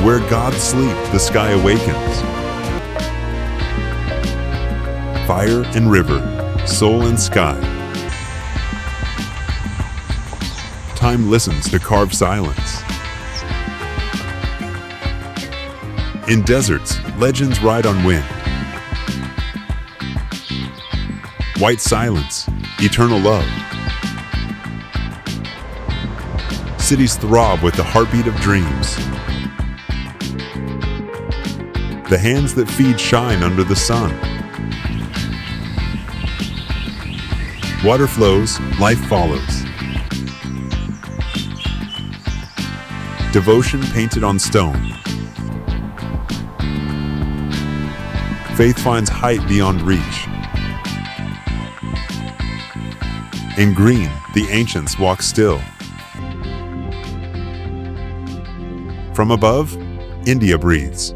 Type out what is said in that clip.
Where gods sleep, the sky awakens. Fire and river, soul and sky. Time listens to carve silence. In deserts, legends ride on wind. White silence, eternal love. Cities throb with the heartbeat of dreams. The hands that feed shine under the sun. Water flows, life follows. Devotion painted on stone. Faith finds height beyond reach. In green, the ancients walk still. From above, India breathes.